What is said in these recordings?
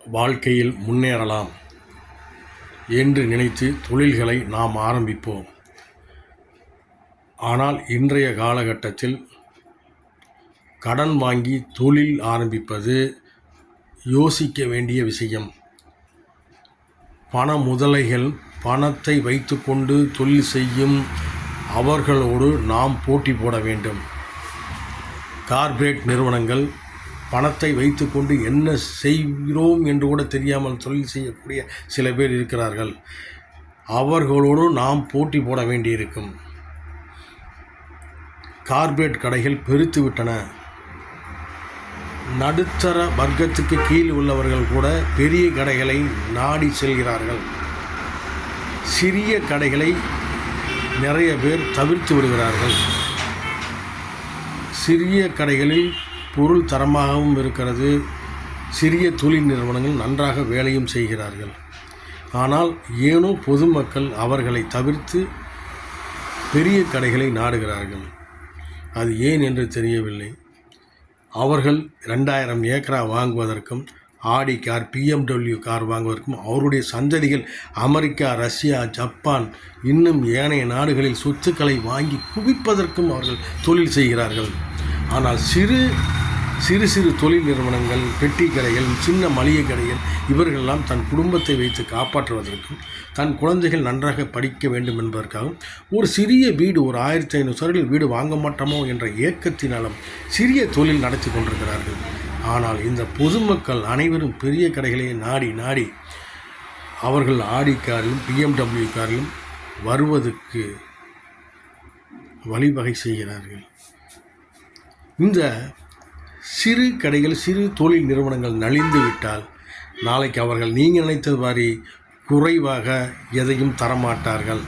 வாழ்க்கையில் முன்னேறலாம் என்று நினைத்து தொழில்களை நாம் ஆரம்பிப்போம். ஆனால் இன்றைய காலகட்டத்தில் கடன் வாங்கி தொழில் ஆரம்பிப்பது யோசிக்க வேண்டிய விஷயம். பண முதலைகள் பணத்தை வைத்துக்கொண்டு தொழில் செய்யும் அவர்களோடு நாம் போட்டி போட வேண்டும். கார்ப்பரேட் நிறுவனங்கள் பணத்தை வைத்துக்கொண்டு என்ன செய்கிறோம் என்று கூட தெரியாமல் தொழில் செய்யக்கூடிய சில பேர் இருக்கிறார்கள். அவர்களோடு நாம் போட்டி போட வேண்டியிருக்கும். கார்ப்பரேட் கடைகள் பெருத்து விட்டன. நடுத்தர வர்க்கத்துக்கு கீழ் உள்ளவர்கள் கூட பெரிய கடைகளை நாடி செல்கிறார்கள். சிறிய கடைகளை நிறைய பேர் தவிர்த்து விடுகிறார்கள். சிறிய கடைகளில் பொருள் தரமாகவும் இருக்கிறது. சிறிய தொழில் நிறுவனங்கள் நன்றாக வேலையும் செய்கிறார்கள். ஆனால் ஏனோ பொதுமக்கள் அவர்களை தவிர்த்து பெரிய கடைகளை நாடுகிறார்கள். அது ஏன் என்று தெரியவில்லை. அவர்கள் 2000 ஏக்கரா வாங்குவதற்கும் ஆடி கார், BMW கார் வாங்குவதற்கும் அவருடைய சந்ததிகள் அமெரிக்கா, ரஷ்யா, ஜப்பான் இன்னும் ஏனைய நாடுகளில் சொத்துக்களை வாங்கி குவிப்பதற்கும் அவர்கள் தொழில் செய்கிறார்கள். ஆனால் சிறு தொழில் நிறுவனங்கள், பெட்டி கடைகள், சின்ன மளிகை கடைகள் இவர்களெல்லாம் தன் குடும்பத்தை வைத்து காப்பாற்றுவதற்கும் தன் குழந்தைகள் நன்றாக படிக்க வேண்டும் என்பதற்காகவும் ஒரு சிறிய வீடு, ஒரு 1500 சதுரடியில் வீடு வாங்க மாட்டோமோ என்ற ஏக்கத்தினாலும் சிறிய தொழில் நடத்தி கொண்டிருக்கிறார்கள். ஆனால் இந்த பொதுமக்கள் அனைவரும் பெரிய கடைகளை நாடி அவர்கள் ஆடி காரிலும் BMW காரிலும் வருவதற்கு வழிவகை செய்கிறார்கள். இந்த சிறு கடைகள், சிறு தொழில் நிறுவனங்கள் நலிந்து விட்டால் நாளைக்கு அவர்கள் நீங்கள் நினைத்தது மாதிரி குறைவாக எதையும் தரமாட்டார்கள்.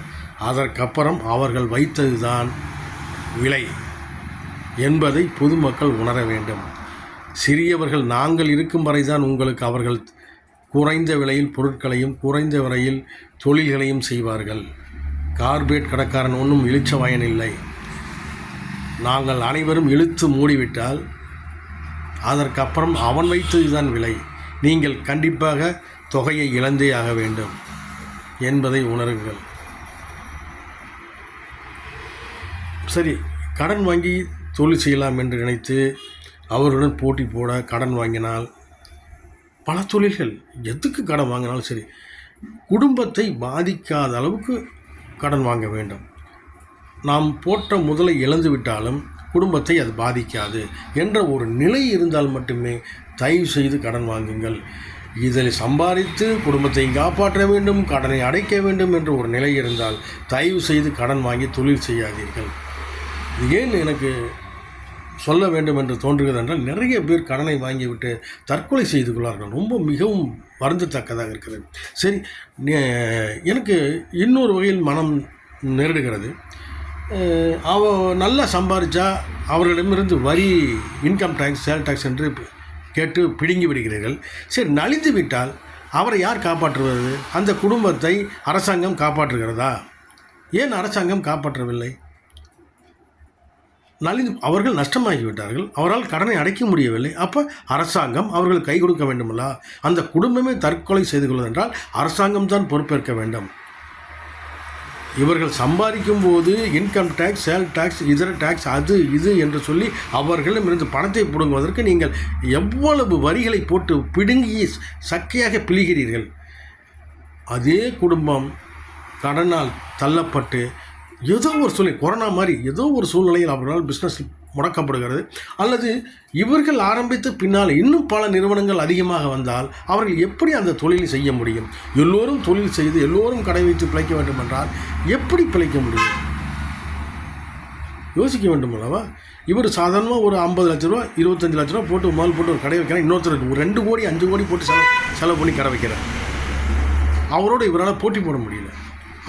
அதற்கப்புறம் அவர்கள் வைத்தது தான் விலை என்பதை பொதுமக்கள் உணர வேண்டும். சிறியவர்கள் நாங்கள் இருக்கும் வரை தான் உங்களுக்கு அவர்கள் குறைந்த விலையில் பொருட்களையும் குறைந்த விலையில் தொழில்களையும் செய்வார்கள். கார்ப்பரேட் கடைக்காரன் ஒன்றும் இழிச்ச வாயன் இல்லை. நாங்கள் அனைவரும் இழுத்து மூடிவிட்டால் அதற்கப்புறம் அவன் வைத்தது தான் விலை. நீங்கள் கண்டிப்பாக தொகையை இழந்தே ஆக வேண்டும் என்பதை உணருங்கள். சரி, கடன் வாங்கி தொழில் செய்யலாம் என்று நினைத்து அவருடன் போட்டி போட கடன் வாங்கினால் பல தொழில்கள் எதுக்கு கடன் வாங்கினாலும் சரி, குடும்பத்தை பாதிக்காத அளவுக்கு கடன் வாங்க வேண்டும். நாம் போட்ட முதலை இழந்து விட்டாலும் குடும்பத்தை அது பாதிக்காது என்ற ஒரு நிலை இருந்தால் மட்டுமே தயவு செய்து கடன் வாங்குங்கள். இதில் சம்பாதித்து குடும்பத்தை காப்பாற்ற வேண்டும், கடனை அடைக்க வேண்டும் என்ற ஒரு நிலை இருந்தால் தயவு செய்து கடன் வாங்கி தொழில் செய்யாதீர்கள். ஏன் எனக்கு சொல்ல வேண்டும் என்று தோன்றுகிறது என்றால், நிறைய பேர் கடனை வாங்கிவிட்டு தற்கொலை செய்து கொள்வார்கள். மிகவும் வருந்தத்தக்கதாக இருக்கிறது. சரி, எனக்கு இன்னொரு வகையில் மனம் நெருடுகிறது. நல்லா சம்பாதிச்சா அவர்களிடமிருந்து வரி, இன்கம் டேக்ஸ், சேல் டேக்ஸ் என்று கேட்டு பிடுங்கி விடுகிறீர்கள். சரி, நலிந்து விட்டால் அவரை யார் காப்பாற்றுவது? அந்த குடும்பத்தை அரசாங்கம் காப்பாற்றுகிறதா? ஏன் அரசாங்கம் காப்பாற்றவில்லை? அவர்கள் நஷ்டமாகிவிட்டார்கள். அவரால் கடனை அடைக்க முடியவில்லை. அப்போ அரசாங்கம் அவர்கள் கை கொடுக்க வேண்டுமல்ல? அந்த குடும்பமே தற்கொலை செய்து கொள்வதென்றால் அரசாங்கம் தான் பொறுப்பேற்க வேண்டும். இவர்கள் சம்பாதிக்கும் போது இன்கம் டேக்ஸ், சேல் டேக்ஸ், இதர டேக்ஸ், அது இது என்று சொல்லி அவர்களிடமிருந்து பணத்தை பிடுங்குவதற்கு நீங்கள் எவ்வளவு வரிகளை போட்டு பிடுங்கி சக்கையாக பிழிகிறீர்கள். அதே குடும்பம் கடனால் தள்ளப்பட்டு ஏதோ ஒரு சூழ்நிலை, கொரோனா மாதிரி ஏதோ ஒரு சூழ்நிலையில் அவர்களால் பிஸ்னஸ் முடக்கப்படுகிறது. அல்லது இவர்கள் ஆரம்பித்து பின்னால் இன்னும் பல நிறுவனங்கள் அதிகமாக வந்தால் அவர்கள் எப்படி அந்த தொழிலை செய்ய முடியும்? எல்லோரும் தொழில் செய்து எல்லோரும் கடை வைத்து பிழைக்க வேண்டும் என்றால் எப்படி பிழைக்க முடியும்? யோசிக்க வேண்டும் அல்லவா? இவர் சாதாரணமாக ஒரு 50 லட்ச ரூபா, 25 லட்ச ரூபா போட்டு மால் போட்டு ஒரு கடை வைக்கிறார். இன்னொருத்தர் ஒரு 2 கோடி 5 கோடி போட்டு செலவு பண்ணி கடை வைக்கிறார். அவரோடு இவரால் போட்டி போட முடியல.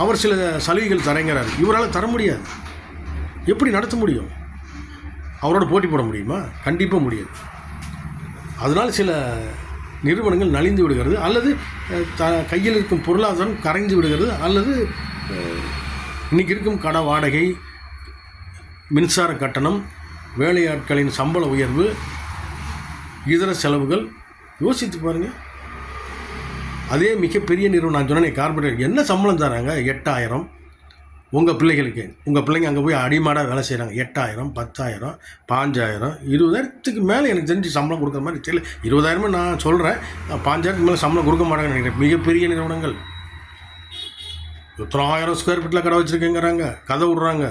அவர் சில சலுகைகள் தரங்கிறார், இவரால் தர முடியாது. எப்படி நடத்த முடியும்? அவரோட போட்டி போட முடியுமா? கண்டிப்பாக முடியாது. அதனால் சில நிறுவனங்கள் நலிந்து விடுகிறது, அல்லது கையில் இருக்கும் பொருளாதாரம் கரைந்து விடுகிறது, அல்லது இன்றைக்கி இருக்கும் கடை வாடகை, மின்சார கட்டணம், வேலையாட்களின் சம்பள உயர்வு, இதர செலவுகள் யோசித்து பாருங்கள். அதே மிகப்பெரிய நிறுவனம் நான் சொன்னேன் கார்பரேட் என்ன சம்பளம் தராங்க? 8000. உங்கள் பிள்ளைகளுக்கு உங்கள் பிள்ளைங்க அங்கே போய் அடிமாடாக வேலை செய்கிறாங்க. 8000, 10,000, 5,000, 20,000த்துக்கு மேலே எனக்கு தெரிஞ்சு சம்பளம் கொடுக்குற மாதிரி தெரியல. 20,000 நான் சொல்கிறேன், 5,000த்துக்கு மேலே சம்பளம் கொடுக்க மாட்டாங்கன்னு நினைக்கிறேன். மிகப்பெரிய நிறுவனங்கள் 1000 ஸ்கொயர் ஃபீட்டில் கடை வச்சுருக்கேங்கிறாங்க, கதை விட்றாங்க.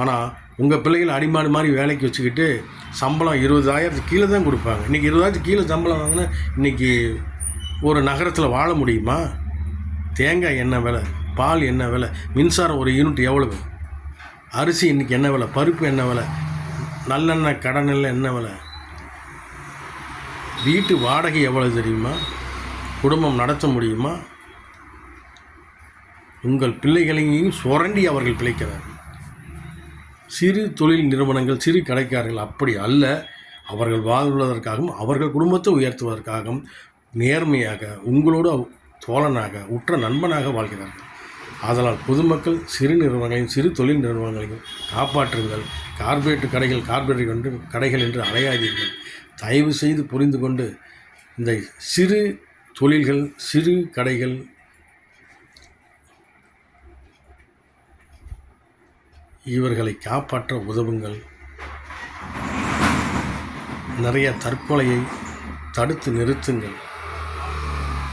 ஆனால் உங்கள் பிள்ளைகள் அடிமாடு மாதிரி வேலைக்கு வச்சுக்கிட்டு சம்பளம் 20,000 கீழே தான் கொடுப்பாங்க. இன்றைக்கி 20,000 கீழே சம்பளம் வாங்கினா இன்றைக்கி ஒரு நகரத்தில் வாழ முடியுமா? தேங்காய் என்ன விலை, பால் என்ன விலை, மின்சாரம் ஒரு யூனிட் எவ்வளவு, அரிசி இன்றைக்கி என்ன விலை, பருப்பு என்ன விலை, நல்லெண்ணெய் கடனெல்லாம் என்ன விலை, வீட்டு வாடகை எவ்வளோ தெரியுமா? குடும்பம் நடத்த முடியுமா? உங்கள் பிள்ளைகளையும் சுரண்டி அவர்கள் பிழைக்கிறார்கள். சிறு தொழில் நிறுவனங்கள், சிறு கடைக்காரர்கள் அப்படி அல்ல. அவர்கள் வாழ்வதற்காகவும் அவர்கள் குடும்பத்தை உயர்த்துவதற்காகவும் நேர்மையாக உங்களோடு தோழனாக உற்ற நண்பனாக வாழ்கிறார்கள். ஆதலால் பொதுமக்கள் சிறு நிறுவனங்களையும் சிறு தொழில் நிறுவனங்களையும் காப்பாற்றுங்கள். கார்ப்பரேட் கடைகள் என்று அலையாதீர்கள். தயவு செய்து புரிந்து கொண்டு இந்த சிறு தொழில்கள், சிறு கடைகள் இவர்களை காப்பாற்ற உதவுங்கள். நிறைய தற்கொலையை தடுத்து நிறுத்துங்கள்.